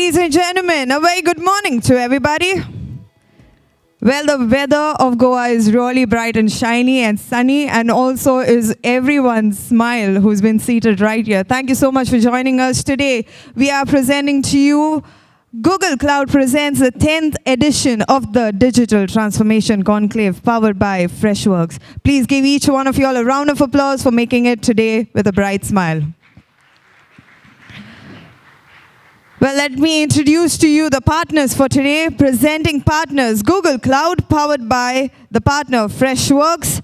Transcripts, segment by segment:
Ladies and gentlemen, a very good morning to everybody. Well, the weather of Goa is really bright and shiny and sunny, and also is everyone's smile who's been seated right here. Thank you so much for joining us today. We are presenting to you Google Cloud presents the 10th edition of the Digital Transformation Conclave powered by Freshworks. Please give each one of you all a round of applause for making it today with a bright smile. Well, let me introduce to you the partners for today. Presenting partners, Google Cloud, powered by the partner Freshworks,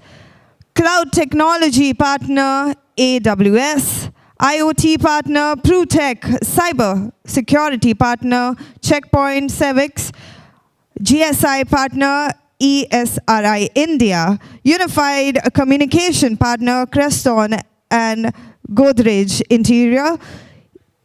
Cloud Technology partner AWS, IoT partner PruTech, Cyber Security partner Checkpoint Civics, GSI partner ESRI India, Unified Communication partner Creston and Godrej Interior,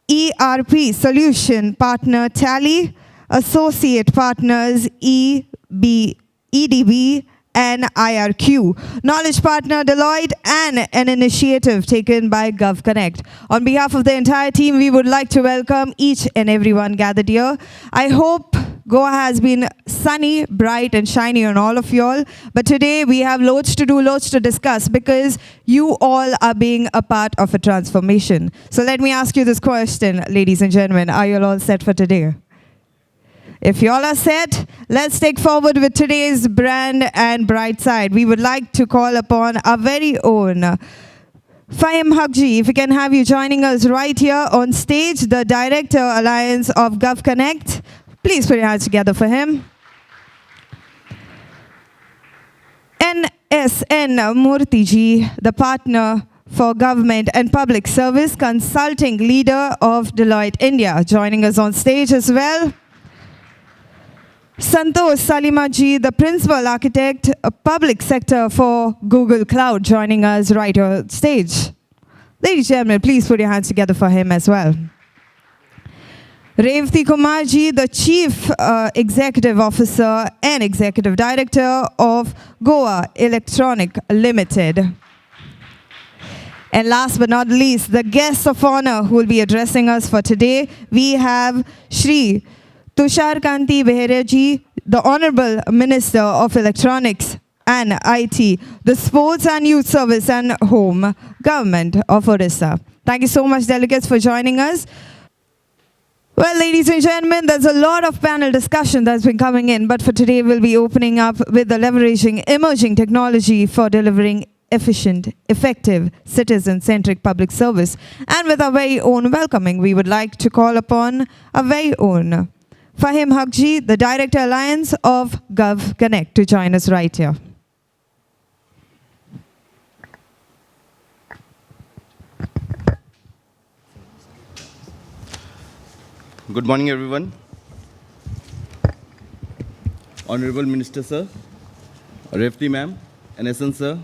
ERP solution partner Tally, associate partners EDB and IRQ, knowledge partner Deloitte, and an initiative taken by GovConnect. On behalf of the entire team, we would like to welcome each and everyone gathered here. I hope Goa has been sunny, bright, and shiny on all of you all. But today we have loads to do, loads to discuss, because you all are being a part of a transformation. So let me ask you this question, ladies and gentlemen. Are you all set for today? If you all are set, let's take forward with today's brand and bright side. We would like to call upon our very own Fahim 𝕗𝖆, if we can have you joining us right here on stage, the Director Alliance of GovConnect. Please put your hands together for him. NSN Murty, the partner for government and public service, consulting leader of Deloitte India, joining us on stage as well. Santosh Salimath, the principal architect, public sector for Google Cloud, joining us right on stage. Ladies and gentlemen, please put your hands together for him as well. Revati Kumar, the Chief Executive Officer and Executive Director of Goa Electronic Limited. And last but not least, the guest of honor who will be addressing us for today, we have Shri Tusharkanti Behera, the Honorable Minister of Electronics and IT, the Sports and Youth Service and Home Government of Odisha. Thank you so much, delegates, for joining us. Well, ladies and gentlemen, there's a lot of panel discussion that's been coming in, but for today we'll be opening up with the leveraging emerging technology for delivering efficient, effective, citizen-centric public service. And with our very own welcoming, we would like to call upon our very own Fahim 𝕗𝖆, the Director Alliance of GovConnect, to join us right here. Good morning, everyone. Honorable Minister, sir, Revati ma'am, NSN sir,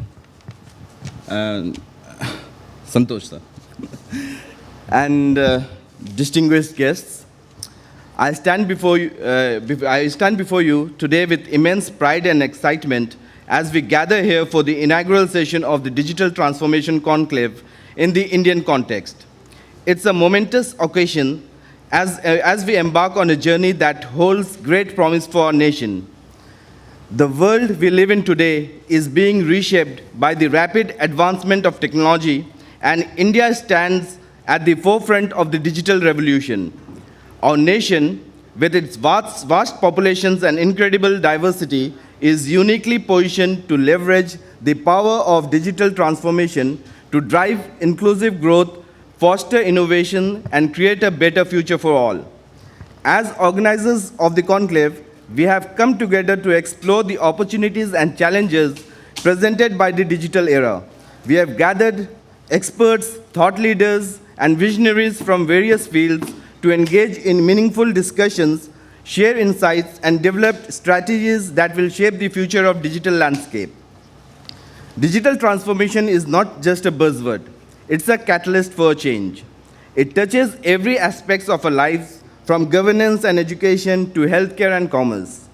and Santosh sir, and distinguished guests. I stand before you today with immense pride and excitement as we gather here for the inaugural session of the Digital Transformation Conclave in the Indian context. It's a momentous occasion as we embark on a journey that holds great promise for our nation. The world we live in today is being reshaped by the rapid advancement of technology, and India stands at the forefront of the digital revolution. Our nation, with its vast populations and incredible diversity, is uniquely positioned to leverage the power of digital transformation to drive inclusive growth, foster innovation, and create a better future for all. As organizers of the conclave, we have come together to explore the opportunities and challenges presented by the digital era. We have gathered experts, thought leaders, and visionaries from various fields to engage in meaningful discussions, share insights, and develop strategies that will shape the future of digital landscape. Digital transformation is not just a buzzword. It's a catalyst for change. It touches every aspect of our lives, from governance and education to healthcare and commerce.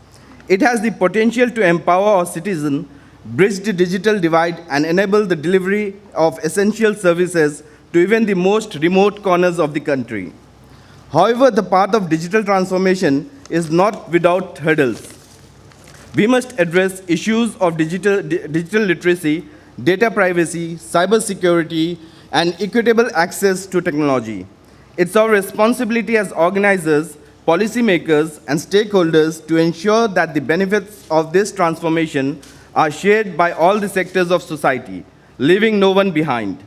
It has the potential to empower our citizens, bridge the digital divide, and enable the delivery of essential services to even the most remote corners of the country. However, the path of digital transformation is not without hurdles. We must address issues of digital literacy, data privacy, cybersecurity, and equitable access to technology. It's our responsibility as organizers, policymakers, and stakeholders to ensure that the benefits of this transformation are shared by all the sectors of society, leaving no one behind.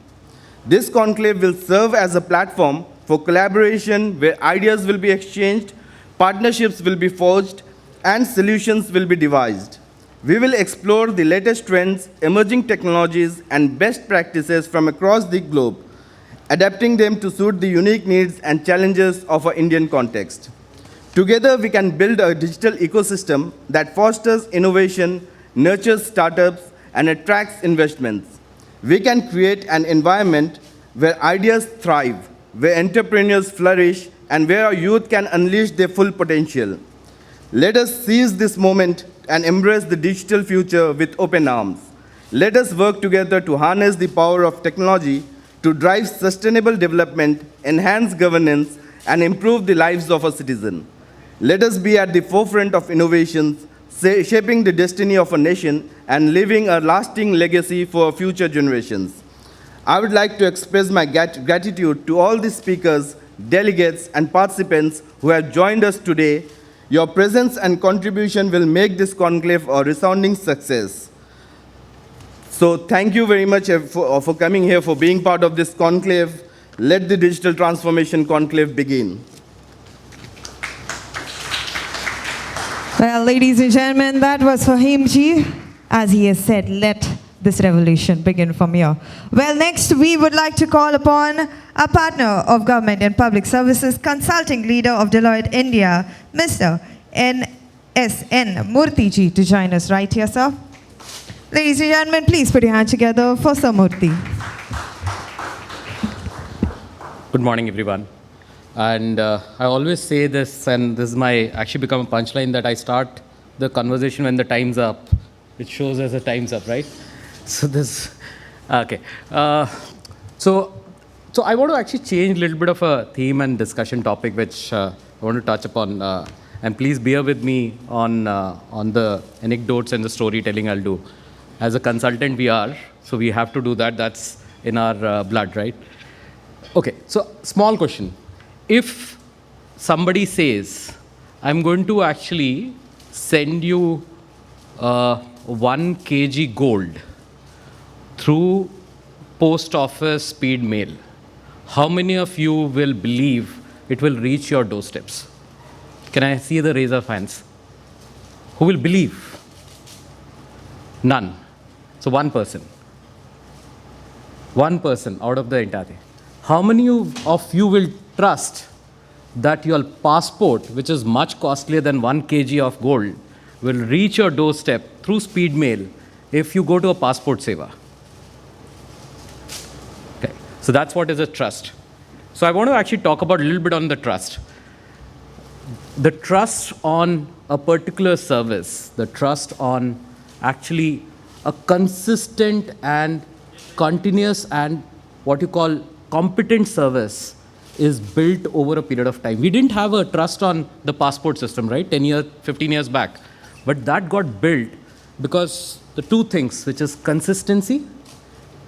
This conclave will serve as a platform for collaboration where ideas will be exchanged, partnerships will be forged, and solutions will be devised. We will explore the latest trends, emerging technologies, and best practices from across the globe, adapting them to suit the unique needs and challenges of our Indian context. Together, we can build a digital ecosystem that fosters innovation, nurtures startups, and attracts investments. We can create an environment where ideas thrive, where entrepreneurs flourish, and where our youth can unleash their full potential. Let us seize this moment and embrace the digital future with open arms. Let us work together to harness the power of technology to drive sustainable development, enhance governance, and improve the lives of our citizens. Let us be at the forefront of innovations, shaping the destiny of a nation and leaving a lasting legacy for future generations. I would like to express my gratitude to all the speakers, delegates, and participants who have joined us today. Your presence and contribution will make this conclave a resounding success. So thank you very much for coming here, for being part of this conclave. Let the digital transformation conclave begin. Well, ladies and gentlemen, that was Fahim ji. As he has said, let this revolution begin from here. Well, next we would like to call upon a partner of government and public services, consulting leader of Deloitte India, Mr. N.S.N. Murty ji, to join us right here, sir. Ladies and gentlemen, please put your hands together for Sir Murty. Good morning, everyone. And I always say this, and this is my actually become a punchline, that I start the conversation when the time's up. It shows as the time's up, right? So this, okay. So I want to actually change a little bit of a theme and discussion topic, which I want to touch upon. And please bear with me on the anecdotes and the storytelling I'll do. As a consultant, we are, so we have to do that. That's in our blood, right? Okay, so small question. If somebody says, I'm going to actually send you 1 kg gold through post office speed mail, how many of you will believe it will reach your doorsteps? Can I see the raise of hands? Who will believe? None. So one person. One person out of the entire thing. How many of you will trust that your passport, which is much costlier than 1 kg of gold, will reach your doorstep through speed mail if you go to a passport seva? Okay. So that's what is a trust. So I want to actually talk about a little bit on the trust. The trust on a particular service, the trust on actually a consistent and continuous and what you call competent service is built over a period of time. We didn't have a trust on the passport system, right? 10 years, 15 years back. But that got built because the two things, which is consistency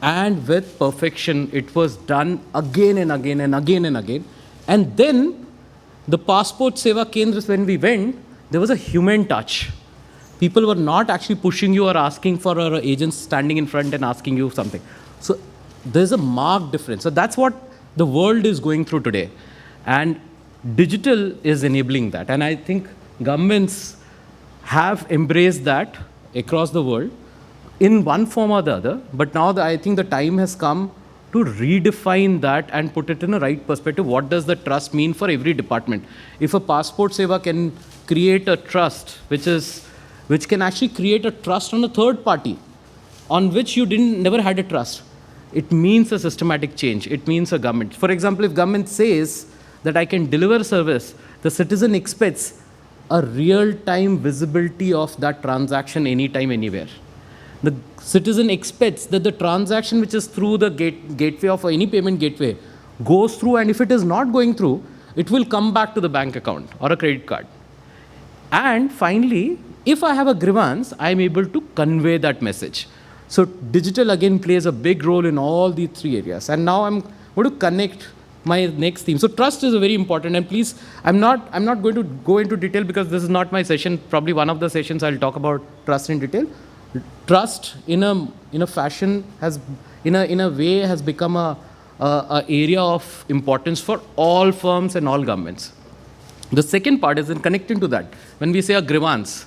and with perfection, it was done again and again and again and again. And then the passport seva kendras, when we went, there was a human touch. People were not actually pushing you or asking for our agents standing in front and asking you something. So there's a marked difference. So that's what the world is going through today. And digital is enabling that. And I think governments have embraced that across the world in one form or the other. But now I think the time has come to redefine that and put it in a right perspective. What does the trust mean for every department? If a passport seva can create a trust, which can actually create a trust on a third party on which you never had a trust, it means a systematic change. It means a government. For example, if government says that I can deliver service, the citizen expects a real-time visibility of that transaction anytime, anywhere. The citizen expects that the transaction which is through the gateway of any payment gateway goes through, and if it is not going through, it will come back to the bank account or a credit card. And finally, if I have a grievance, I'm able to convey that message. So digital again plays a big role in all these three areas. And now I'm going to connect my next theme. So trust is a very important, and please, I'm not going to go into detail because this is not my session. Probably one of the sessions I'll talk about trust in detail. Trust in a fashion has, in a way, has become a area of importance for all firms and all governments. The second part is in connecting to that. When we say a grievance,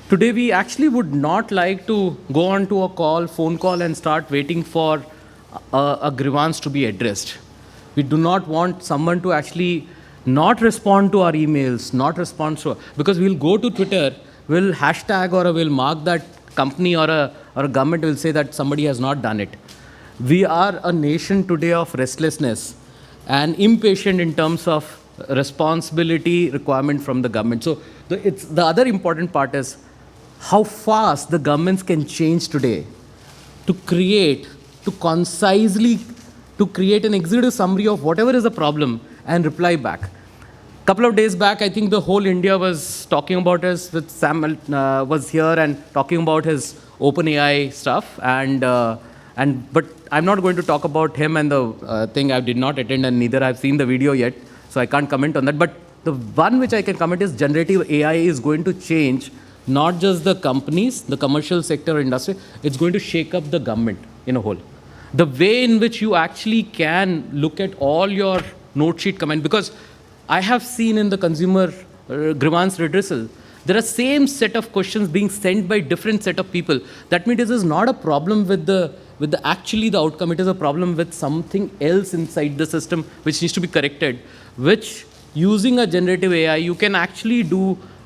today we actually would not like to go on to a phone call and start waiting for a grievance to be addressed. We do not want someone to actually not respond to our emails, not respond to, because we'll go to Twitter, we'll hashtag or we'll mark that company or a government will say that somebody has not done it. We are a nation today of restlessness and impatient in terms of responsibility requirement from the government. So the other important part is how fast the governments can change today to create an executive summary of whatever is the problem and reply back. Couple of days back, I think the whole India was talking about this, with Sam was here and talking about his OpenAI stuff, but I'm not going to talk about him and the thing. I did not attend and neither I've seen the video yet, so I can't comment on that. But the one which I can comment is generative AI is going to change not just the companies, the commercial sector or industry, it's going to shake up the government in a whole. The way in which you actually can look at all your note sheet comment, because I have seen in the consumer grievance redressal, there are same set of questions being sent by different set of people. That means this is not a problem with the actually the outcome, it is a problem with something else inside the system which needs to be corrected, which using a generative AI, you can actually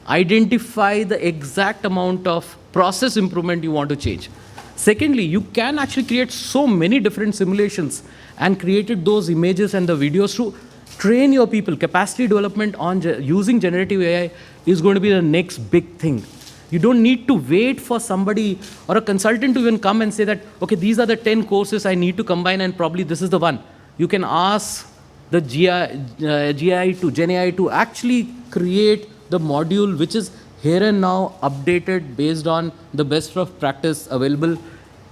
identify the exact amount of process improvement you want to change. Secondly, you can actually create so many different simulations and created those images and the videos to train your people. Capacity development on using generative AI is going to be the next big thing. You don't need to wait for somebody or a consultant to even come and say that, okay, these are the 10 courses I need to combine and probably this is the one. You can ask the Gen AI to actually create the module which is here and now updated based on the best of practice available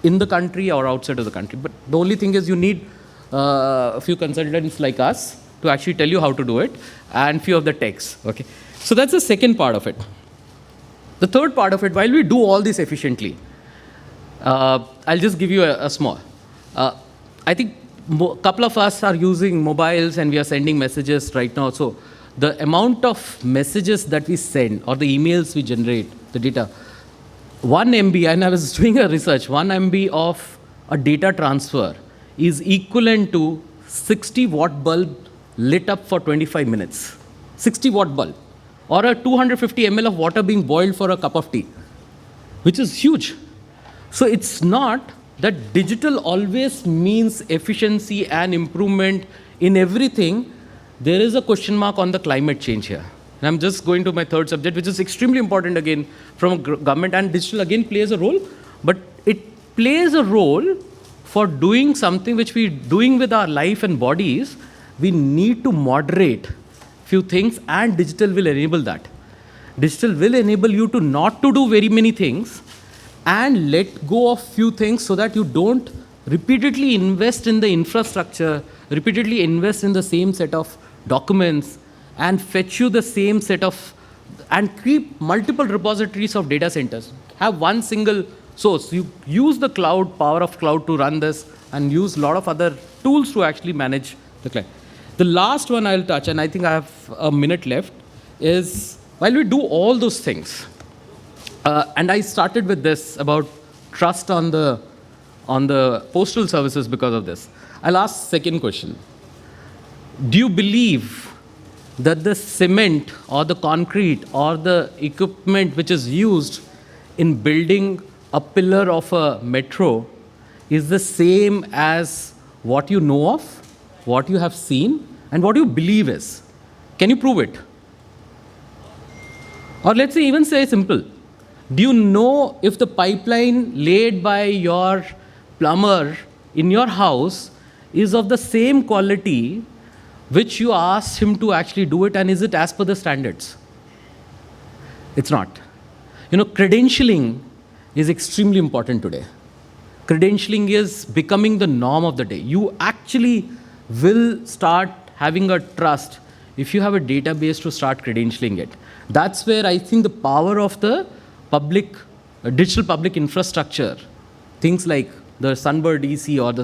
in the country or outside of the country. But the only thing is you need a few consultants like us to actually tell you how to do it and few of the techs. Okay? So that's the second part of it. The third part of it, while we do all this efficiently, I'll just give you a small. I think a couple of us are using mobiles and we are sending messages right now. So the amount of messages that we send or the emails we generate, the data, 1 MB, and I was doing a research, 1 MB of a data transfer is equivalent to 60 watt bulb lit up for 25 minutes. 60 watt bulb. Or a 250 ml of water being boiled for a cup of tea, which is huge. So it's not that digital always means efficiency and improvement in everything. There is a question mark on the climate change here. And I'm just going to my third subject, which is extremely important again from a government, and digital again plays a role, but it plays a role for doing something which we're doing with our life and bodies. We need to moderate few things, and digital will enable that. Digital will enable you to not to do very many things and let go of few things so that you don't repeatedly invest in the infrastructure, repeatedly invest in the same set of documents and fetch you the same set of, and keep multiple repositories of data centers. Have one single source. You use the cloud, power of cloud to run this, and use a lot of other tools to actually manage the cloud. The last one I'll touch, and I think I have a minute left, is while we do all those things, and I started with this about trust on the postal services because of this. I'll ask second question. Do you believe that the cement or the concrete or the equipment which is used in building a pillar of a metro is the same as what you know of, what you have seen, and what you believe is? Can you prove it? Or let's say, even say simple. Do you know if the pipeline laid by your plumber in your house is of the same quality which you ask him to actually do it, and is it as per the standards? It's not. Credentialing is extremely important today. Credentialing is becoming the norm of the day. You actually will start having a trust if you have a database to start credentialing it. That's where I think the power of the digital public infrastructure, things like the Sunbird EC or the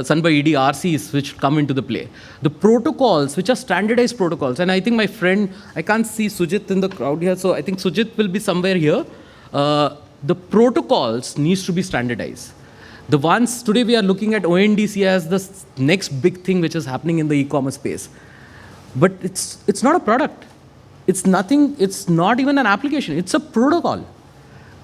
Sunbird EDRCs, which come into the play. The protocols, which are standardized protocols, and I think my friend, I can't see Sujit in the crowd here, so I think Sujit will be somewhere here. The protocols needs to be standardized. The ones, today we are looking at ONDC as the next big thing which is happening in the e-commerce space. But it's not a product. It's nothing, it's not even an application, it's a protocol.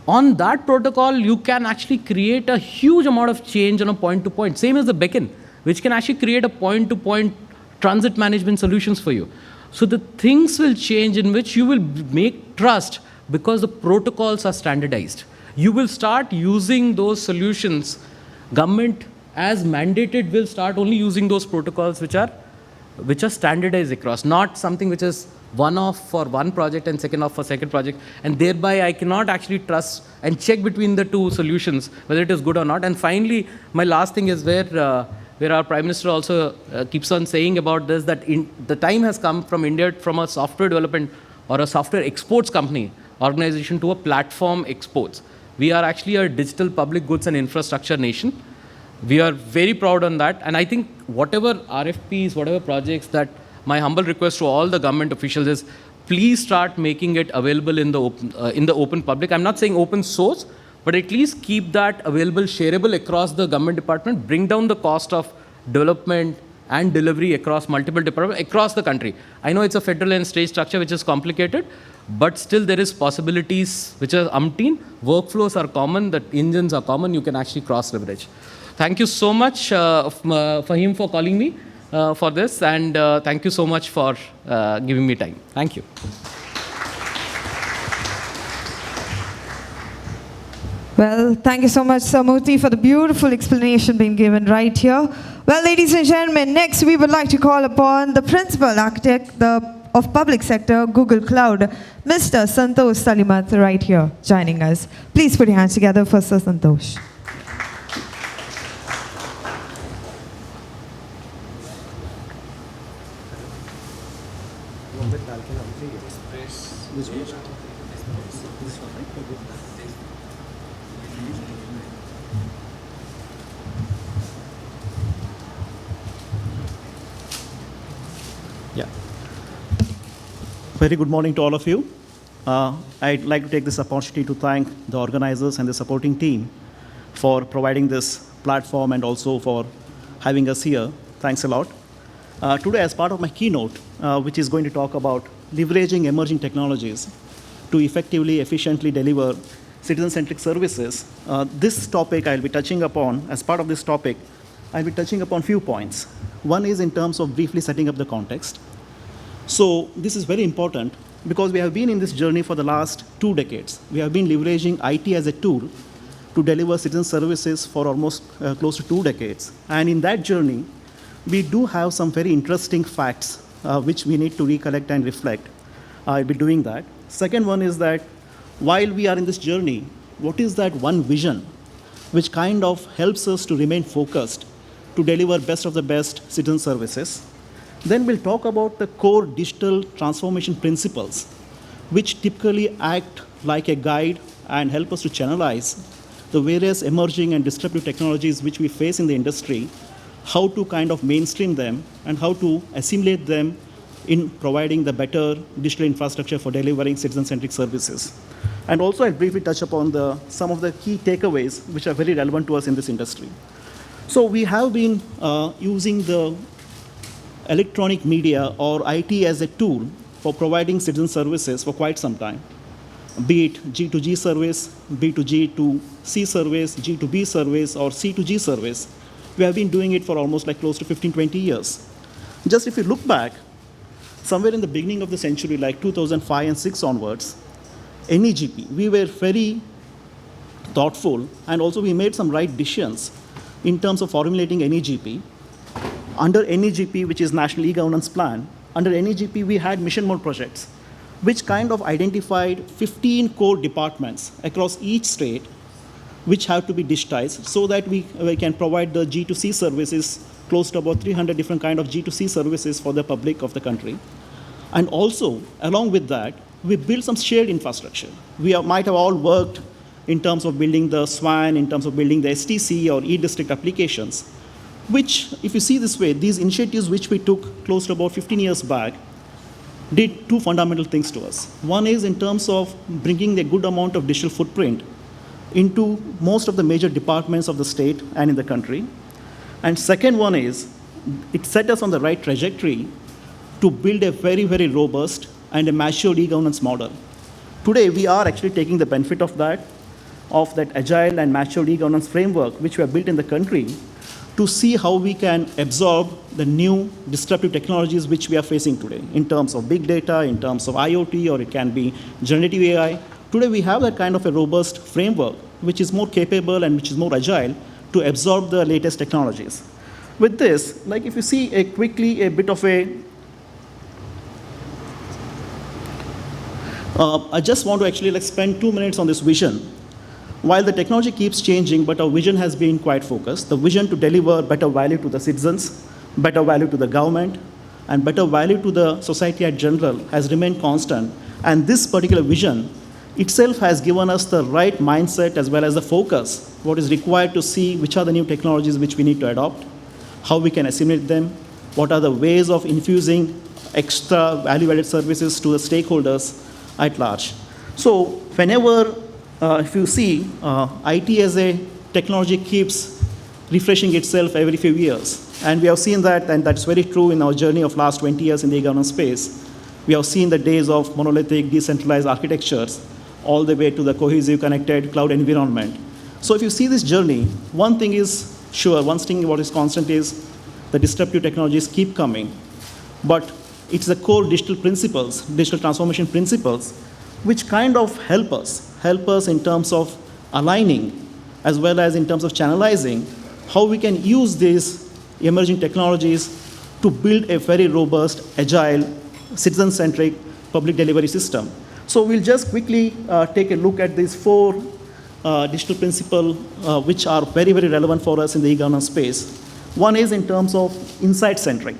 On that protocol, you can actually create a huge amount of change on a point-to-point. Same as the beacon, which can actually create a point-to-point transit management solutions for you. So the things will change in which you will make trust because the protocols are standardized. You will start using those solutions. Government, as mandated, will start only using those protocols which are standardized across, not something which is one-off for one project and second-off for second project. And thereby, I cannot actually trust and check between the two solutions, whether it is good or not. And finally, my last thing is where our Prime Minister also keeps on saying about this, that the time has come from India, from a software development or a software exports company organization to a platform exports. We are actually a digital public goods and infrastructure nation. We are very proud on that. And I think whatever RFPs, whatever projects, that my humble request to all the government officials is, please start making it available in the open public. I'm not saying open source, but at least keep that available, shareable across the government department, bring down the cost of development and delivery across multiple departments across the country. I know it's a federal and state structure which is complicated, but still there is possibilities which are umpteen. Workflows are common, the engines are common, you can actually cross-leverage. Thank you so much, Fahim, for calling me for this, and thank you so much for giving me time. Thank you. Well, thank you so much, Sir Murty, for the beautiful explanation being given right here. Well, ladies and gentlemen, next we would like to call upon the Principal Architect of Public Sector, Google Cloud, Mr. Santosh Salimath, right here, joining us. Please put your hands together for Sir Santosh. Very good morning to all of you. I'd like to take this opportunity to thank the organizers and the supporting team for providing this platform and also for having us here. Thanks a lot. Today, as part of my keynote, which is going to talk about leveraging emerging technologies to effectively, efficiently deliver citizen-centric services, this topic I'll be touching upon, as part of this topic, I'll be touching upon few points. One is in terms of briefly setting up the context. So this is very important because we have been in this journey for the last 2 decades. We have been leveraging IT as a tool to deliver citizen services for almost close to 2 decades. And in that journey, we do have some very interesting facts which we need to recollect and reflect. I'll be doing that. Second one is that while we are in this journey, what is that one vision which kind of helps us to remain focused to deliver best of the best citizen services? Then we'll talk about the core digital transformation principles, which typically act like a guide and help us to channelize the various emerging and disruptive technologies which we face in the industry, how to kind of mainstream them, and how to assimilate them in providing the better digital infrastructure for delivering citizen-centric services. And also I'll briefly touch upon some of the key takeaways which are very relevant to us in this industry. So we have been using the electronic media or IT as a tool for providing citizen services for quite some time, be it G2G service, B2G to C service, G2B service, or C2G service. We have been doing it for almost like close to 15, 20 years. Just if you look back, somewhere in the beginning of the century, like 2005 and 6 onwards, NEGP, we were very thoughtful, and also we made some right decisions in terms of formulating NEGP. under NEGP, which is National E-Governance Plan, under NEGP, we had mission mode projects, which kind of identified 15 core departments across each state, which have to be digitized so that we can provide the G2C services, close to about 300 different kind of G2C services for the public of the country. And also, along with that, we built some shared infrastructure. We might have all worked in terms of building the SWAN, in terms of building the STC or e-district applications, which, if you see this way, these initiatives which we took close to about 15 years back did two fundamental things to us. One is in terms of bringing a good amount of digital footprint into most of the major departments of the state and in the country. And second one is, it set us on the right trajectory to build a very, very robust and a mature e-governance model. Today, we are actually taking the benefit of that agile and mature e-governance framework which we have built in the country to see how we can absorb the new disruptive technologies which we are facing today in terms of big data, in terms of IoT, or it can be generative AI. Today, we have that kind of a robust framework which is more capable and which is more agile to absorb the latest technologies. With this, like if you see quickly a bit of a I just want to actually spend 2 minutes on this vision. While the technology keeps changing, but our vision has been quite focused. The vision to deliver better value to the citizens, better value to the government, and better value to the society at general has remained constant. And this particular vision itself has given us the right mindset as well as the focus, what is required to see which are the new technologies which we need to adopt, how we can assimilate them, what are the ways of infusing extra value-added services to the stakeholders at large. So whenever, if you see, IT as a technology keeps refreshing itself every few years. And we have seen that, and that's very true in our journey of last 20 years in the e-governance space. We have seen the days of monolithic, decentralized architectures, all the way to the cohesive, connected cloud environment. So if you see this journey, one thing is sure, one thing what is constant is the disruptive technologies keep coming. But it's the core digital principles, digital transformation principles, which kind of help us in terms of aligning, as well as in terms of channelizing, how we can use these emerging technologies to build a very robust, agile, citizen-centric public delivery system. So we'll just quickly take a look at these 4 digital principles which are very, very relevant for us in the e-governance space. One is in terms of insight-centric.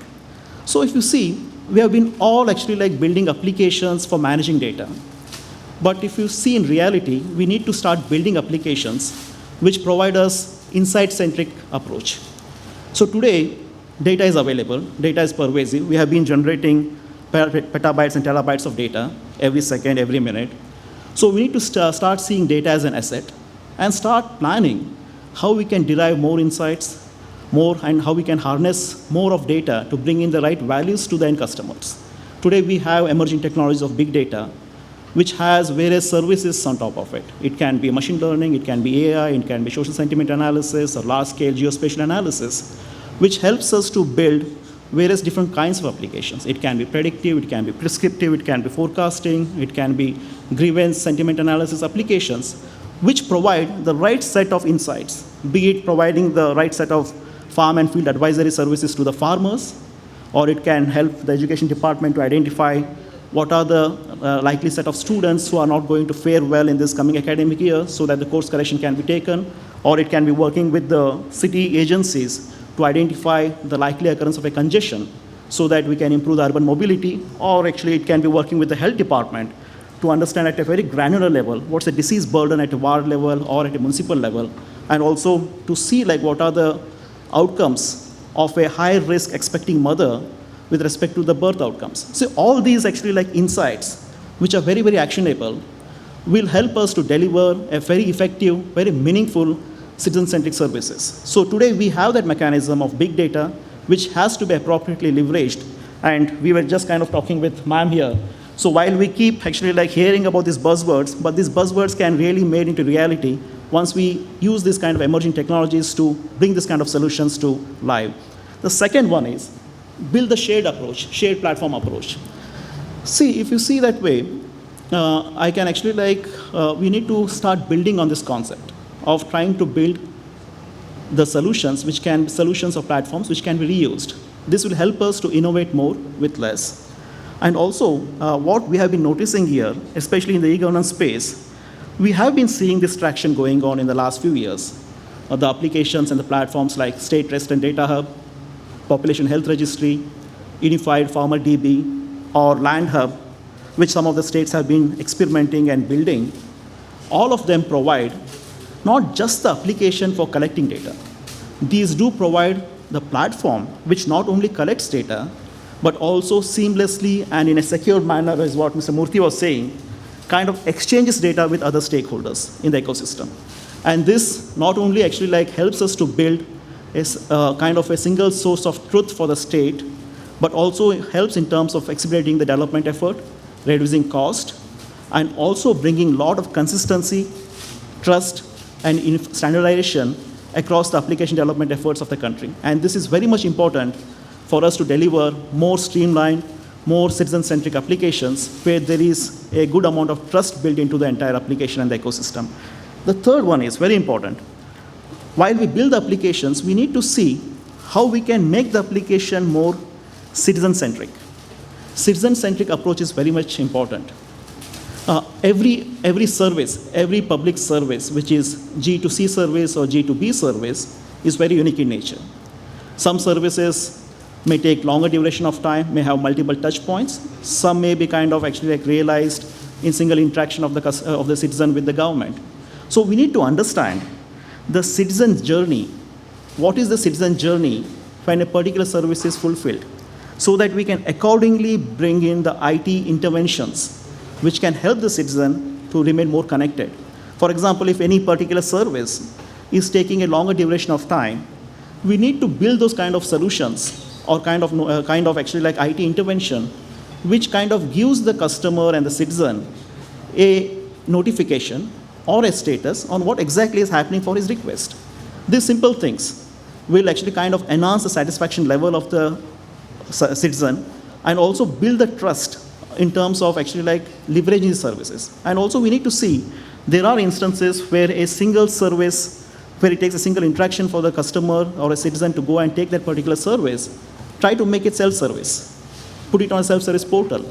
So if you see, we have been all actually building applications for managing data. But if you see in reality, we need to start building applications which provide us insight-centric approach. So today, data is available, data is pervasive. We have been generating petabytes and terabytes of data every second, every minute. So we need to start seeing data as an asset and start planning how we can derive more insights, and how we can harness more of data to bring in the right values to the end customers. Today, we have emerging technologies of big data, which has various services on top of it. It can be machine learning, it can be AI, it can be social sentiment analysis, or large-scale geospatial analysis, which helps us to build various different kinds of applications. It can be predictive, it can be prescriptive, it can be forecasting, it can be grievance sentiment analysis applications, which provide the right set of insights, be it providing the right set of farm and field advisory services to the farmers, or it can help the education department to identify what are the likely set of students who are not going to fare well in this coming academic year so that the course correction can be taken, or it can be working with the city agencies to identify the likely occurrence of a congestion so that we can improve the urban mobility, or actually it can be working with the health department to understand at a very granular level what's the disease burden at a ward level or at a municipal level, and also to see what are the outcomes of a high-risk expecting mother with respect to the birth outcomes. So all these actually insights, which are very, very actionable, will help us to deliver a very effective, very meaningful citizen-centric services. So today we have that mechanism of big data, which has to be appropriately leveraged. And we were just kind of talking with ma'am here. So while we keep actually hearing about these buzzwords, but these buzzwords can really be made into reality once we use this kind of emerging technologies to bring this kind of solutions to life. The second one is build the shared approach, shared platform approach. See, if you see that way, I can actually we need to start building on this concept of trying to build the solutions, which can be solutions or platforms which can be reused. This will help us to innovate more with less. And also, what we have been noticing here, especially in the e-governance space, we have been seeing this traction going on in the last few years. The applications and the platforms like State Resident Data Hub, Population Health Registry, Unified Farmer DB, or Land Hub, which some of the states have been experimenting and building, all of them provide not just the application for collecting data. These do provide the platform which not only collects data, but also seamlessly and in a secure manner, as what Mr. Murty was saying, kind of exchanges data with other stakeholders in the ecosystem. And this not only actually like helps us to build a kind of a single source of truth for the state, but also helps in terms of expediting the development effort, reducing cost, and also bringing a lot of consistency, trust, and standardization across the application development efforts of the country. And this is very much important for us to deliver more streamlined, more citizen-centric applications where there is a good amount of trust built into the entire application and the ecosystem. The third one is very important. While we build the applications, we need to see how we can make the application more citizen-centric. Citizen-centric approach is very much important. Every service, every public service, which is G2C service or G2B service, is very unique in nature. Some services may take longer duration of time, may have multiple touch points. Some may be kind of actually like realized in single interaction of the citizen with the government. So we need to understand the citizen journey. What is the citizen journey when a particular service is fulfilled? So that we can accordingly bring in the IT interventions which can help the citizen to remain more connected. For example, if any particular service is taking a longer duration of time, we need to build those kind of solutions or kind of actually like IT intervention, which kind of gives the customer and the citizen a notification or a status on what exactly is happening for his request. These simple things will actually kind of enhance the satisfaction level of the citizen and also build the trust in terms of actually like leveraging these services. And also we need to see there are instances where a single service, where it takes a single interaction for the customer or a citizen to go and take that particular service, try to make it self-service, put it on a self-service portal.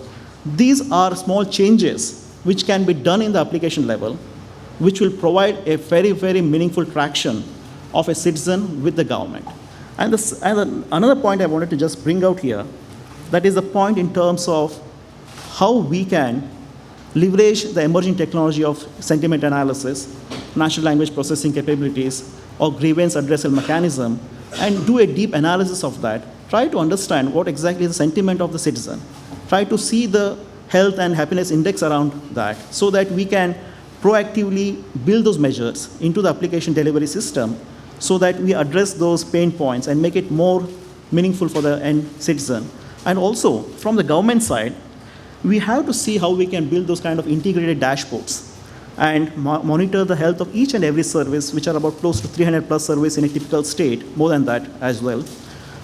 These are small changes which can be done in the application level, which will provide a very, very meaningful traction of a citizen with the government. And another point I wanted to just bring out here, that is the point in terms of how we can leverage the emerging technology of sentiment analysis, natural language processing capabilities, or grievance addressal mechanism, and do a deep analysis of that. Try to understand what exactly is the sentiment of the citizen. Try to see the health and happiness index around that so that we can proactively build those measures into the application delivery system so that we address those pain points and make it more meaningful for the end citizen. And also, from the government side, we have to see how we can build those kind of integrated dashboards and monitor the health of each and every service, which are about close to 300 plus services in a typical state, more than that as well,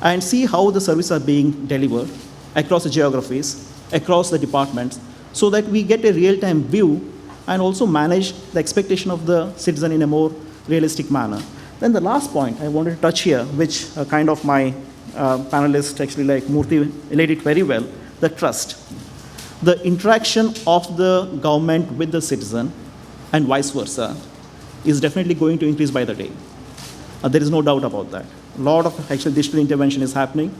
and see how the services are being delivered across the geographies, across the departments, so that we get a real-time view and also manage the expectation of the citizen in a more realistic manner. Then the last point I wanted to touch here, which kind of my panelist actually like Murty laid it very well, the trust. The interaction of the government with the citizen and vice versa is definitely going to increase by the day. There is no doubt about that. A lot of actual digital intervention is happening.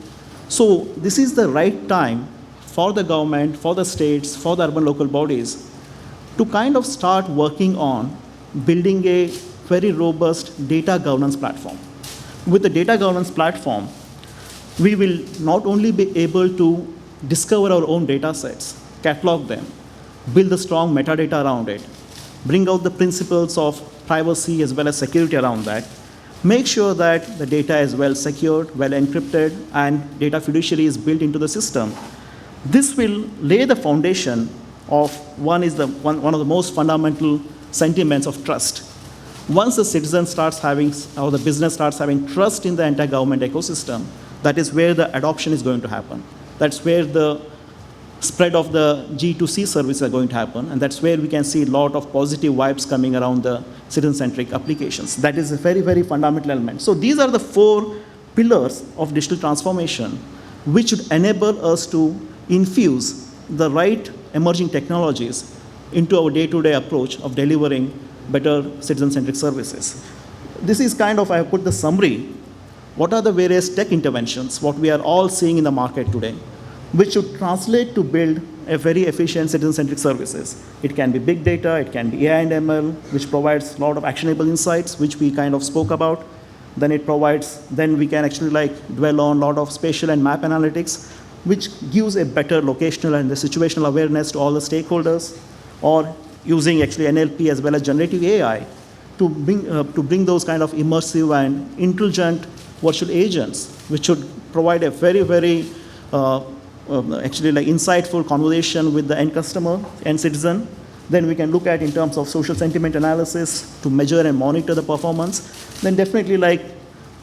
So this is the right time for the government, for the states, for the urban local bodies to kind of start working on building a very robust data governance platform. With the data governance platform, we will not only be able to discover our own data sets, catalog them, build a strong metadata around it, bring out the principles of privacy as well as security around that, make sure that the data is well secured, well encrypted, and data fiduciary is built into the system. This will lay the foundation of one of the most fundamental sentiments of trust. Once the citizen starts having, or the business starts having trust in the entire government ecosystem, that is where the adoption is going to happen. That's where the spread of the G2C services are going to happen, and that's where we can see a lot of positive vibes coming around the citizen-centric applications. That is a very, very fundamental element. So these are the 4 pillars of digital transformation, which should enable us to infuse the right emerging technologies into our day-to-day approach of delivering better citizen-centric services. This is kind of, I have put the summary. What are the various tech interventions, what we are all seeing in the market today, which should translate to build a very efficient citizen-centric services. It can be big data, it can be AI and ML, which provides a lot of actionable insights, which we kind of spoke about. Then we can actually dwell on a lot of spatial and map analytics, which gives a better locational and the situational awareness to all the stakeholders, or using actually NLP as well as generative AI to bring those kind of immersive and intelligent virtual agents, which should provide a very, very insightful conversation with the end customer and citizen. Then we can look at in terms of social sentiment analysis to measure and monitor the performance. Then definitely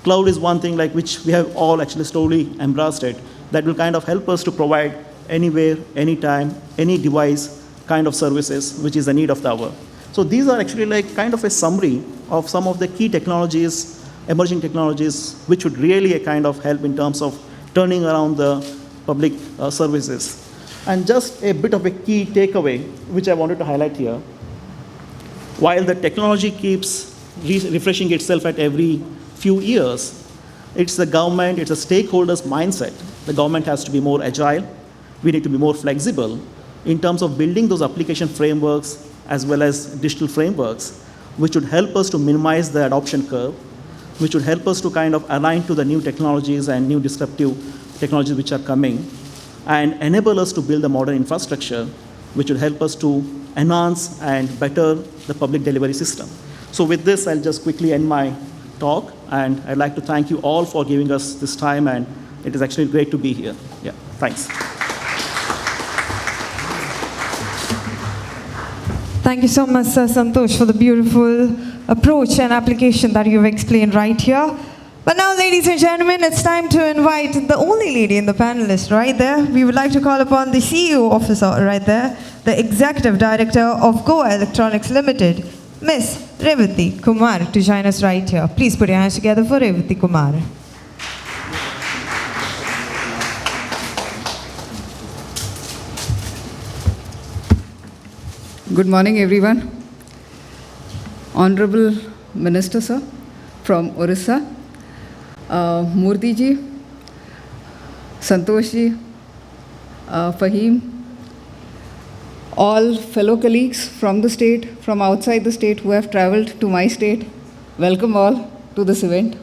cloud is one thing which we have all actually slowly embraced it. That will kind of help us to provide anywhere, anytime, any device kind of services, which is the need of the hour. So these are actually kind of a summary of some of the key technologies, emerging technologies, which would really kind of help in terms of turning around the public services. And just a bit of a key takeaway, which I wanted to highlight here. While the technology keeps refreshing itself at every few years, it's the government, it's the stakeholders' mindset. The government has to be more agile. We need to be more flexible in terms of building those application frameworks as well as digital frameworks, which would help us to minimize the adoption curve, which would help us to kind of align to the new technologies and new disruptive technologies which are coming, and enable us to build a modern infrastructure, which will help us to enhance and better the public delivery system. So with this, I'll just quickly end my talk, and I'd like to thank you all for giving us this time, and it is actually great to be here. Yeah, thanks. Thank you so much, Sir Santosh, for the beautiful approach and application that you've explained right here. But now, ladies and gentlemen, it's time to invite the only lady in the panelist right there. We would like to call upon the CEO officer right there, the Executive Director of Goa Electronics Limited, Ms. Revati Kumar, to join us right here. Please put your hands together for Revati Kumar. Good morning, everyone. Honorable Minister, sir, from Odisha, Murty ji, Santosh ji, Fahim, all fellow colleagues from the state, from outside the state who have traveled to my state, welcome all to this event.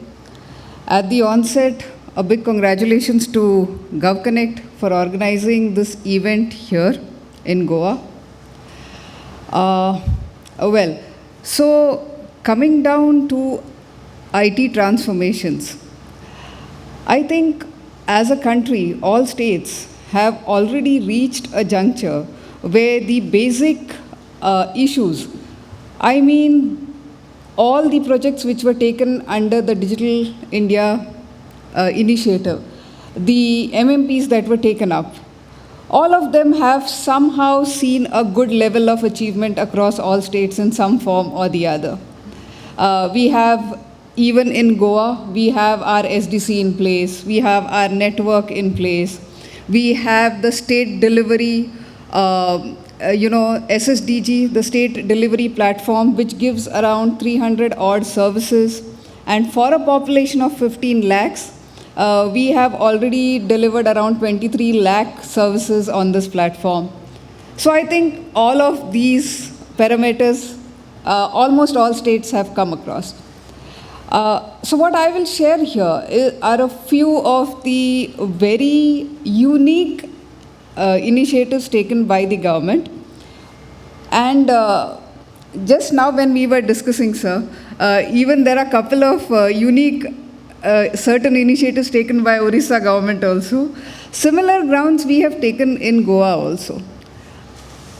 At the onset, a big congratulations to GovConnect for organizing this event here in Goa. So coming down to IT transformations, I think as a country, all states have already reached a juncture where the basic issues, I mean, all the projects which were taken under the Digital India initiative, the MMPs that were taken up, all of them have somehow seen a good level of achievement across all states in some form or the other. We have, even in Goa, we have our SDC in place, we have our network in place, we have the state delivery, SSDG, the state delivery platform, which gives around 300 odd services. And for a population of 15 lakhs, we have already delivered around 23 lakh services on this platform. So I think all of these parameters, almost all states have come across. So what I will share here are a few of the very unique initiatives taken by the government. And just now when we were discussing, sir, even there are a couple of unique certain initiatives taken by Odisha government also. Similar grounds we have taken in Goa also.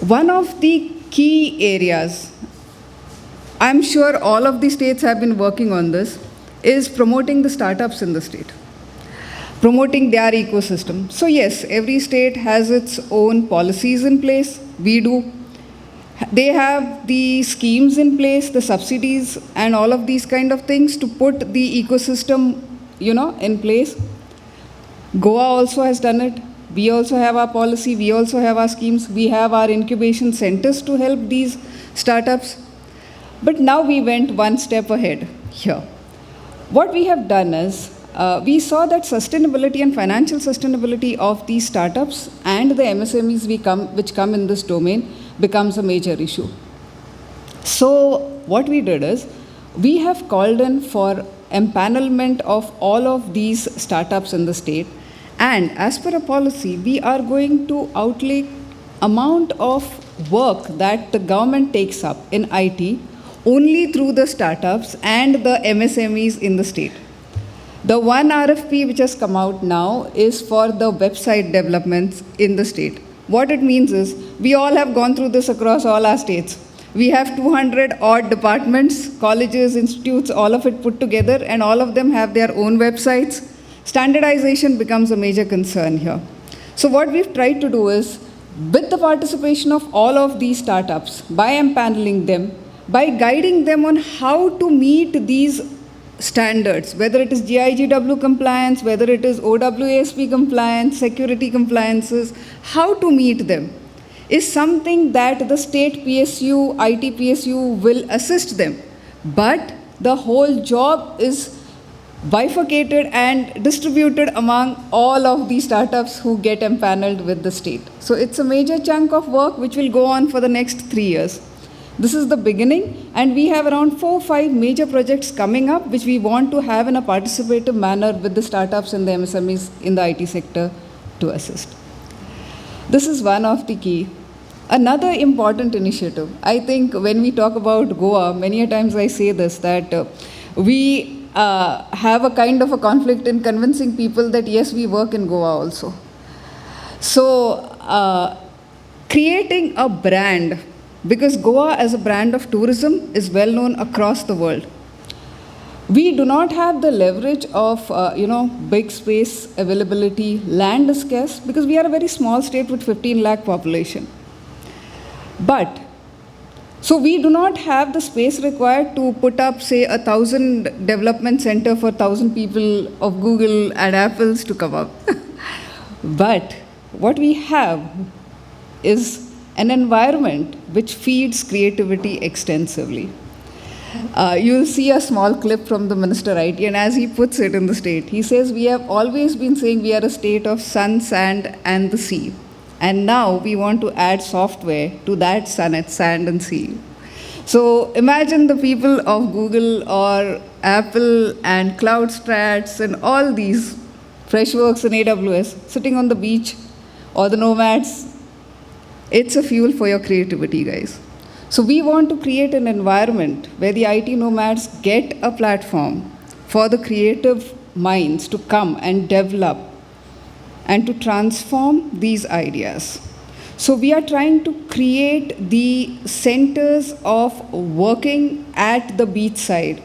One of the key areas, I'm sure all of the states have been working on this, is promoting the startups in the state, promoting their ecosystem. So yes, every state has its own policies in place. We do. They have the schemes in place, the subsidies, and all of these kind of things to put the ecosystem, in place. Goa also has done it. We also have our policy, we also have our schemes, we have our incubation centers to help these startups. But now we went one step ahead here. What we have done is, we saw that sustainability and financial sustainability of these startups and the MSMEs which come in this domain becomes a major issue. So what we did is, we have called in for empanelment of all of these startups in the state, and as per a policy, we are going to outlay amount of work that the government takes up in IT only through the startups and the MSMEs in the state. The one RFP which has come out now is for the website developments in the state. What it means is, we all have gone through this across all our states. We have 200 odd departments, colleges, institutes, all of it put together, and all of them have their own websites. Standardization becomes a major concern here. So what we've tried to do is, with the participation of all of these startups, by empaneling them, by guiding them on how to meet these standards, whether it is 𝕮𝖓𝖈𝖆𝖙 compliance, whether it is OWASP compliance, security compliances, how to meet them, is something that the state PSU, IT PSU will assist them. But the whole job is bifurcated and distributed among all of these startups who get empaneled with the state. So it's a major chunk of work which will go on for the next 3 years. This is the beginning, and we have around 4 or 5 major projects coming up which we want to have in a participative manner with the startups and the MSMEs in the IT sector to assist. This is one of the key. Another important initiative, I think when we talk about Goa, many a times I say this, that we have a kind of a conflict in convincing people that yes, we work in Goa also. So creating a brand, because Goa as a brand of tourism is well known across the world. We do not have the leverage of big space availability. Land is scarce because we are a very small state with 15 lakh population. But so we do not have the space required to put up, say, 1,000 development center for 1,000 people of Google and Apples to come up. But what we have is an environment which feeds creativity extensively. You'll see a small clip from the Minister IT, and as he puts it in the state, he says, we have always been saying we are a state of sun, sand, and the sea. And now we want to add software to that sun, sand, and sea. So imagine the people of Google or Apple and CloudStrats and all these Freshworks and AWS sitting on the beach, or the nomads. It's a fuel for your creativity, guys. So we want to create an environment where the IT nomads get a platform for the creative minds to come and develop and to transform these ideas. So we are trying to create the centers of working at the beachside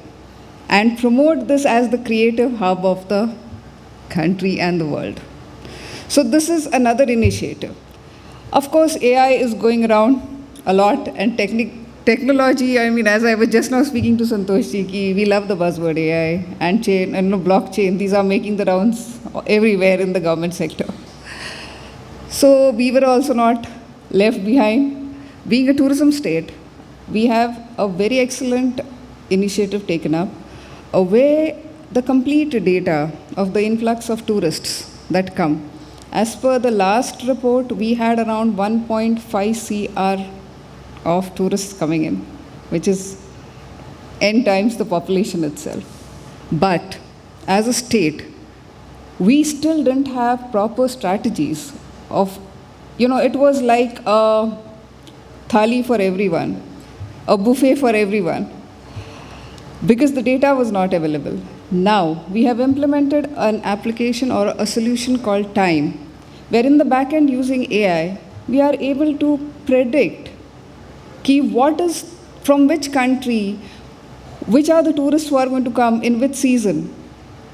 and promote this as the creative hub of the country and the world. So this is another initiative. Of course, AI is going around a lot, and technology, I mean, as I was just now speaking to Santosh ji, we love the buzzword AI and chain and blockchain. These are making the rounds everywhere in the government sector. So we were also not left behind. Being a tourism state, we have a very excellent initiative taken up, where the complete data of the influx of tourists that come. As per the last report, we had around 1.5 CR of tourists coming in, which is n times the population itself. But as a state, we still didn't have proper strategies of, it was like a thali for everyone, a buffet for everyone, because the data was not available. Now, we have implemented an application or a solution called Time, where in the back end using AI, we are able to predict what is, from which country, which are the tourists who are going to come, in which season,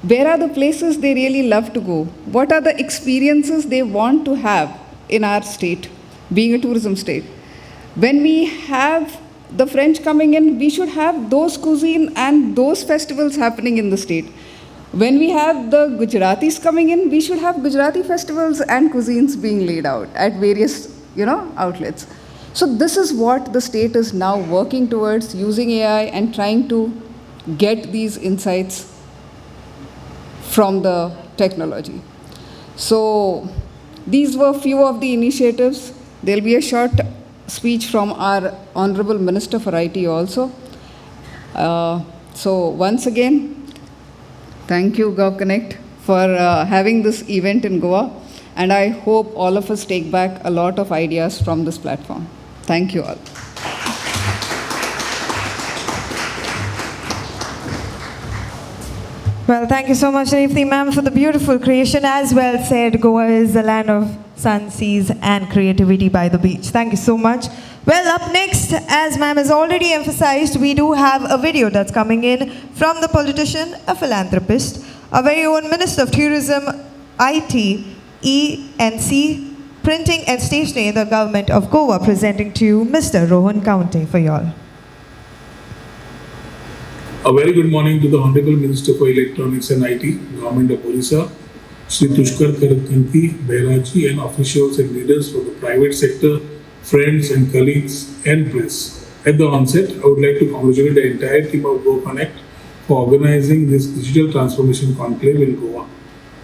where are the places they really love to go, what are the experiences they want to have in our state, being a tourism state. When we have the French coming in, we should have those cuisine and those festivals happening in the state. When we have the Gujaratis coming in, we should have Gujarati festivals and cuisines being laid out at various, outlets. So this is what the state is now working towards, using AI and trying to get these insights from the technology. So these were few of the initiatives. There'll be a short speech from our Honorable Minister for IT also. So once again, thank you, GovConnect, for having this event in Goa. And I hope all of us take back a lot of ideas from this platform. Thank you all. Well, thank you so much, Revati ma'am, for the beautiful creation. As well said, Goa is the land of sun, seas, and creativity by the beach. Thank you so much. Well, up next, as ma'am has already emphasized, we do have a video that's coming in from the politician, a philanthropist, our very own Minister of Tourism, IT, E&C, Printing and Stationery in the government of Goa, presenting to you Mr. Rohan Khaunte for y'all. A very good morning to the Honorable Minister for Electronics and IT, Government of Odisha, Shri Tusharkanti, Behera ji, and officials and leaders from the private sector, friends and colleagues and press. At the onset, I would like to congratulate the entire team of GovConnect for organizing this digital transformation conclave in Goa.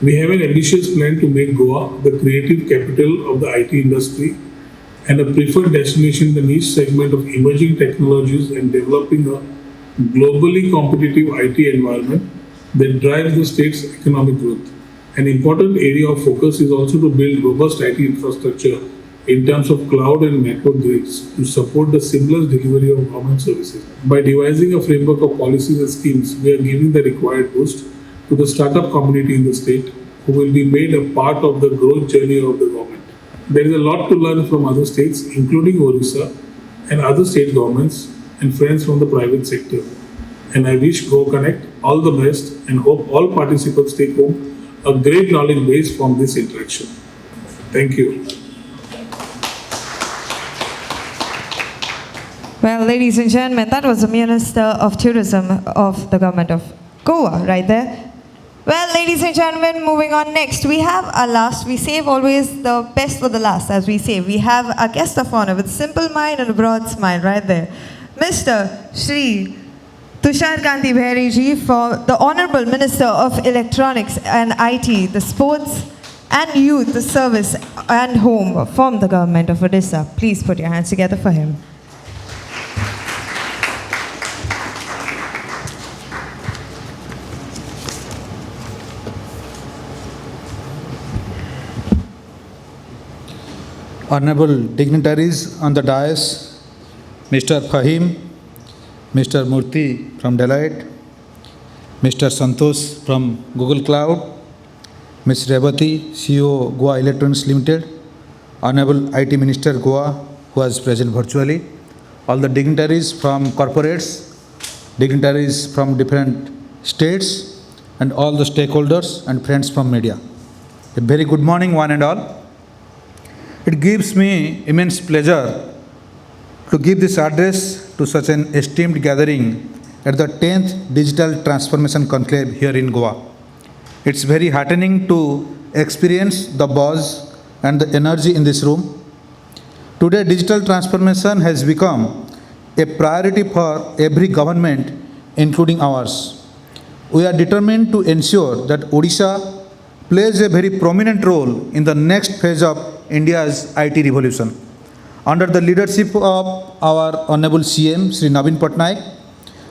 We have an ambitious plan to make Goa the creative capital of the IT industry and a preferred destination in the niche segment of emerging technologies and developing a globally competitive IT environment that drives the state's economic growth. An important area of focus is also to build robust IT infrastructure in terms of cloud and network grids to support the seamless delivery of government services. By devising a framework of policies and schemes, we are giving the required boost to the startup community in the state, who will be made a part of the growth journey of the government. There is a lot to learn from other states, including Odisha and other state governments and friends from the private sector. And I wish GovConnect all the best and hope all participants take home a great knowledge base from this interaction. Thank you. Well, ladies and gentlemen, that was the Minister of Tourism of the government of Goa right there. Well, ladies and gentlemen, moving on next, we have our last, we save always the best for the last, as we say. We have a guest of honor with simple mind and a broad smile right there. Mr. Shri Tusharkanti Behera for the Honorable Minister of Electronics and IT, the Sports and Youth, the Service and Home from the government of Odisha. Please put your hands together for him. Honorable dignitaries on the dais, Mr. Fahim, Mr. Murty from Deloitte, Mr. Santosh from Google Cloud, Ms. Revati, CEO Goa Electronics Limited, Honorable IT Minister Goa, who was present virtually, all the dignitaries from corporates, dignitaries from different states, and all the stakeholders and friends from media. A very good morning, one and all. It gives me immense pleasure to give this address to such an esteemed gathering at the 10th Digital Transformation Conclave here in Goa. It's very heartening to experience the buzz and the energy in this room. Today, digital transformation has become a priority for every government, including ours. We are determined to ensure that Odisha plays a very prominent role in the next phase of India's IT revolution. Under the leadership of our Honorable CM, Shri Naveen Patnaik,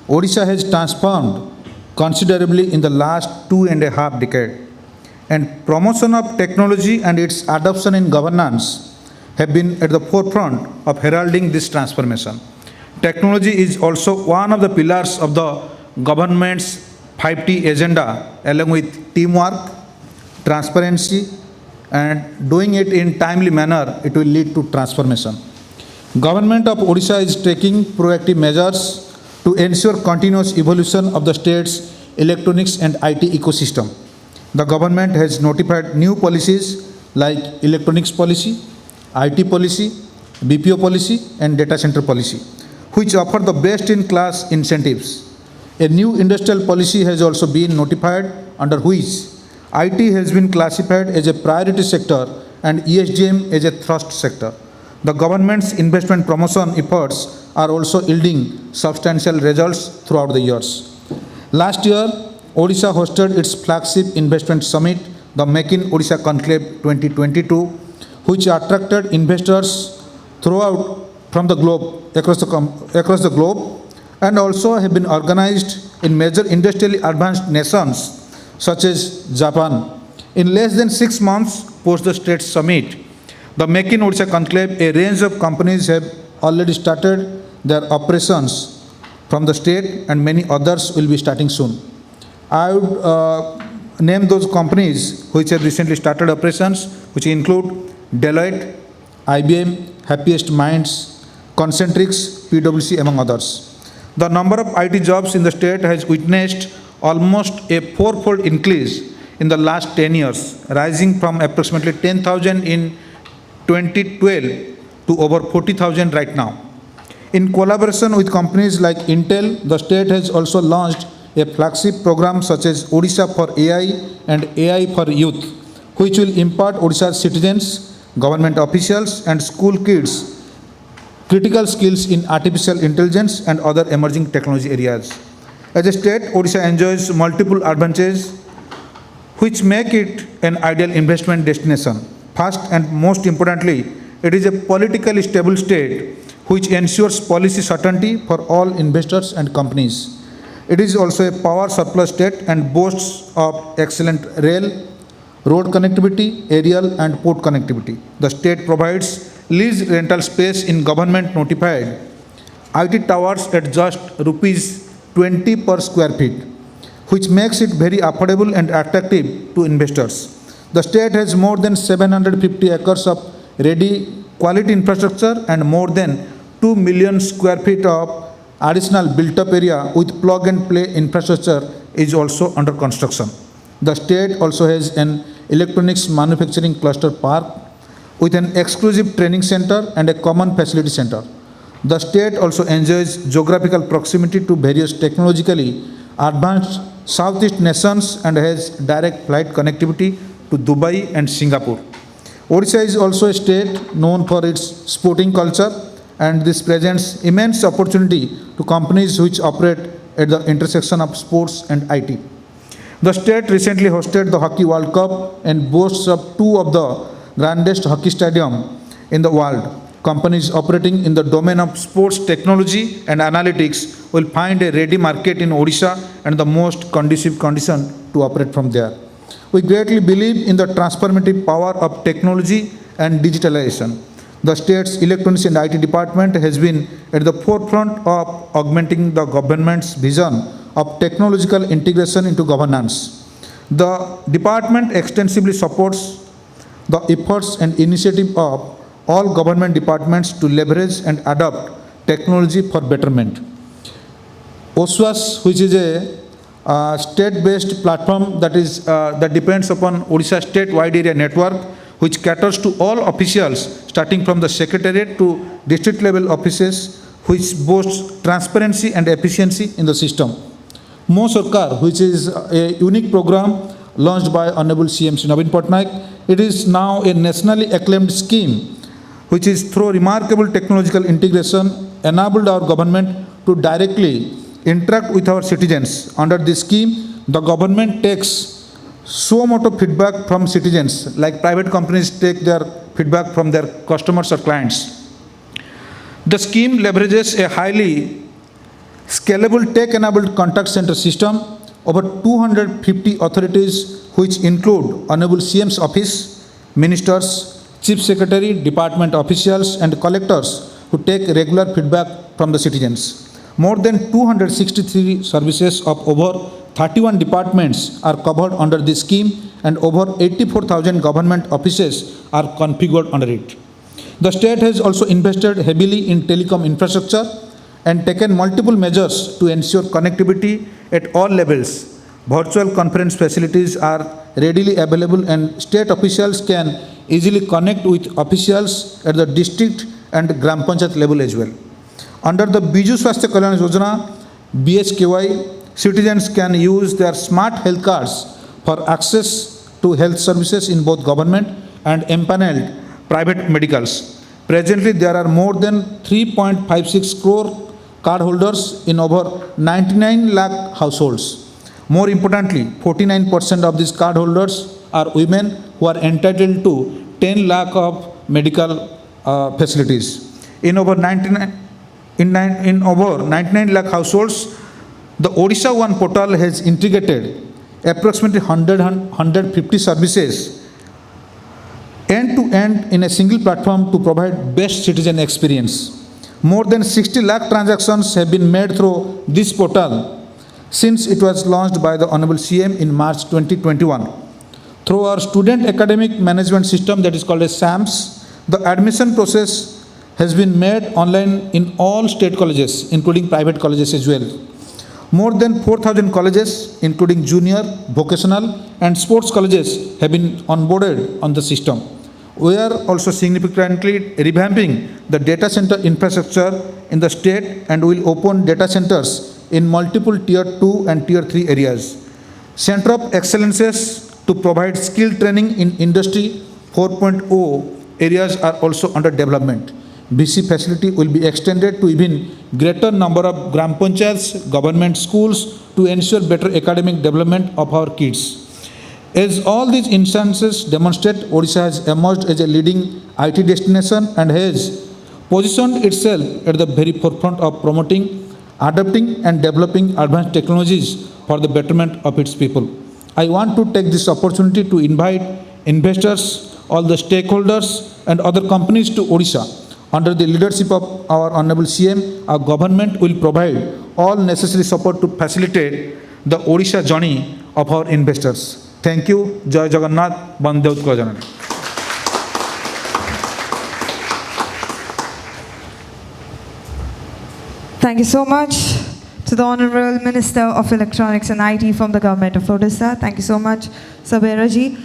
Odisha has transformed considerably in the last 2.5 decades, and promotion of technology and its adoption in governance have been at the forefront of heralding this transformation. Technology is also one of the pillars of the government's 5T agenda, along with teamwork, transparency, and doing it in timely manner. It will lead to transformation. Government of Odisha is taking proactive measures to ensure continuous evolution of the state's electronics and IT ecosystem. The government has notified new policies like electronics policy, IT policy, BPO policy, and data center policy, which offer the best-in-class incentives. A new industrial policy has also been notified under which IT has been classified as a priority sector and ESGM as a thrust sector. The government's investment promotion efforts are also yielding substantial results throughout the years. Last year, Odisha hosted its flagship investment summit, the Make in Odisha Conclave 2022, which attracted investors throughout from the globe, across the globe, and also have been organized in major industrially advanced nations such as Japan. In less than 6 months post the state summit, the Make in Odisha Conclave, a range of companies have already started their operations from the state, and many others will be starting soon. I would name those companies which have recently started operations, which include Deloitte, IBM, Happiest Minds, Centric, PwC, among others. The number of IT jobs in the state has witnessed almost a fourfold increase in the last 10 years, rising from approximately 10,000 in 2012 to over 40,000 right now. In collaboration with companies like Intel, the state has also launched a flagship program such as Odisha for AI and AI for Youth, which will impart Odisha's citizens, government officials, and school kids critical skills in artificial intelligence and other emerging technology areas. As a state, Odisha enjoys multiple advantages which make it an ideal investment destination. First and most importantly, it is a politically stable state which ensures policy certainty for all investors and companies. It is also a power surplus state and boasts of excellent rail, road connectivity, aerial and port connectivity. The state provides lease rental space in government notified IT towers at just rupees 20 per square feet, which makes it very affordable and attractive to investors. The state has more than 750 acres of ready quality infrastructure and more than 2 million square feet of additional built-up area with plug-and-play infrastructure is also under construction. The state also has an electronics manufacturing cluster park with an exclusive training center and a common facility center. The state also enjoys geographical proximity to various technologically advanced Southeast nations and has direct flight connectivity to Dubai and Singapore. Odisha is also a state known for its sporting culture, and this presents immense opportunity to companies which operate at the intersection of sports and IT. The state recently hosted the Hockey World Cup and boasts of two of the grandest hockey stadiums in the world. Companies operating in the domain of sports technology and analytics will find a ready market in Odisha and the most conducive condition to operate from there. We greatly believe in the transformative power of technology and digitalization. The state's electronics and IT department has been at the forefront of augmenting the government's vision of technological integration into governance. The department extensively supports the efforts and initiative of all government departments to leverage and adopt technology for betterment. OSWAS, which is a state-based platform that depends upon Odisha state-wide area network, which caters to all officials starting from the secretariat to district level offices, which boasts transparency and efficiency in the system. Mo Sarkar, which is a unique program launched by Honorable CM Shri Naveen Patnaik. It is now a nationally acclaimed scheme, which is through remarkable technological integration enabled our government to directly interact with our citizens. Under this scheme, the government takes so much of feedback from citizens, like private companies take their feedback from their customers or clients. The scheme leverages a highly scalable tech-enabled contact center system. Over 250 authorities, which include Honorable CM's office, ministers, chief secretary, department officials, and collectors who take regular feedback from the citizens. More than 263 services of over 31 departments are covered under this scheme, and over 84,000 government offices are configured under it. The state has also invested heavily in telecom infrastructure and taken multiple measures to ensure connectivity at all levels. Virtual conference facilities are readily available, and state officials can easily connect with officials at the district and Gram Panchayat level as well. Under the Biju Swasthya Kalyan Yojana, BSKY, citizens can use their smart health cards for access to health services in both government and empaneled private medicals. Presently, there are more than 3.56 crore cardholders in over 99 lakh households. More importantly, 49% of these cardholders are women who are entitled to 10 lakh of medical facilities. In over 99 lakh households, the Odisha One portal has integrated approximately 150 services end-to-end in a single platform to provide best citizen experience. More than 60 lakh transactions have been made through this portal since it was launched by the Hon'ble CM in March 2021. Through our student academic management system that is called as SAMS, the admission process has been made online in all state colleges, including private colleges as well. More than 4,000 colleges, including junior, vocational, and sports colleges, have been onboarded on the system. We are also significantly revamping the data center infrastructure in the state and will open data centers in multiple Tier 2 and Tier 3 areas. Center of Excellences to provide skill training in Industry 4.0 areas are also under development. BC facility will be extended to even greater number of Gram Panchayats, government schools to ensure better academic development of our kids. As all these instances demonstrate, Odisha has emerged as a leading IT destination and has positioned itself at the very forefront of promoting, adopting and developing advanced technologies for the betterment of its people. I want to take this opportunity to invite investors, all the stakeholders and other companies to Odisha. Under the leadership of our Honorable CM, our government will provide all necessary support to facilitate the Odisha journey of our investors. Thank you. 𝕮𝖓𝖈𝖑𝖆𝖙𝖎𝖑. Thank you so much to the Honorable Minister of Electronics and IT from the Government of Odisha. Thank you so much, Sir Behera ji.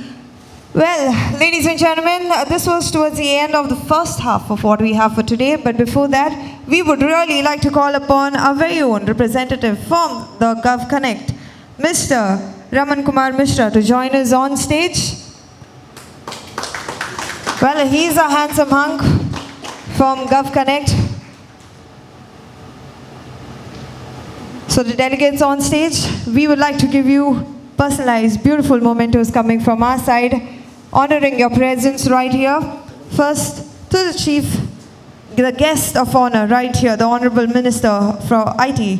Well, ladies and gentlemen, this was towards the end of the first half of what we have for today. But before that, we would really like to call upon our very own representative from the GovConnect, Mr. Raman Kumar Mishra, to join us on stage. Well, he's a handsome hunk from GovConnect. So the delegates on stage, we would like to give you personalized, beautiful mementos coming from our side, honoring your presence right here. First, to the chief, the guest of honor right here, the Honorable Minister for IT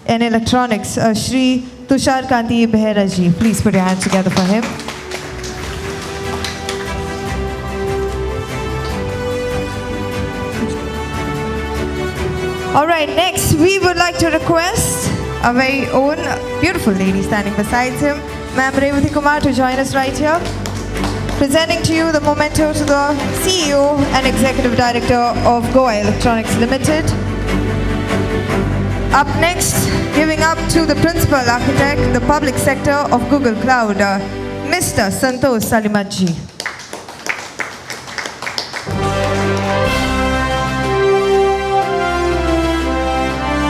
and Electronics, Shri Tusharkanti Behera ji. Please put your hands together for him. All right, next we would like to request our very own beautiful lady standing beside him, Ma'am Revati Kumar, to join us right here. Presenting to you the memento to the CEO and Executive Director of Goa Electronics Limited. Up next, giving up to the Principal Architect, the Public Sector of Google Cloud, Mr. Santosh Salimath ji.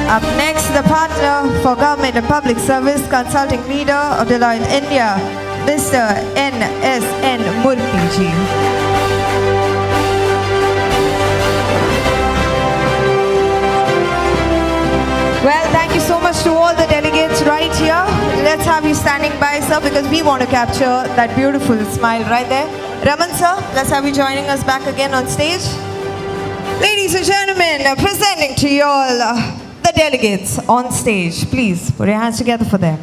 Up next, the Partner for Government and Public Service Consulting Leader of Deloitte India, Mr. N.S.N. Murty ji. Well, thank you so much to all the delegates right here. Let's have you standing by, sir, because we want to capture that beautiful smile right there. Raman, sir, let's have you joining us back again on stage. Ladies and gentlemen, presenting to you all the delegates on stage. Please put your hands together for them.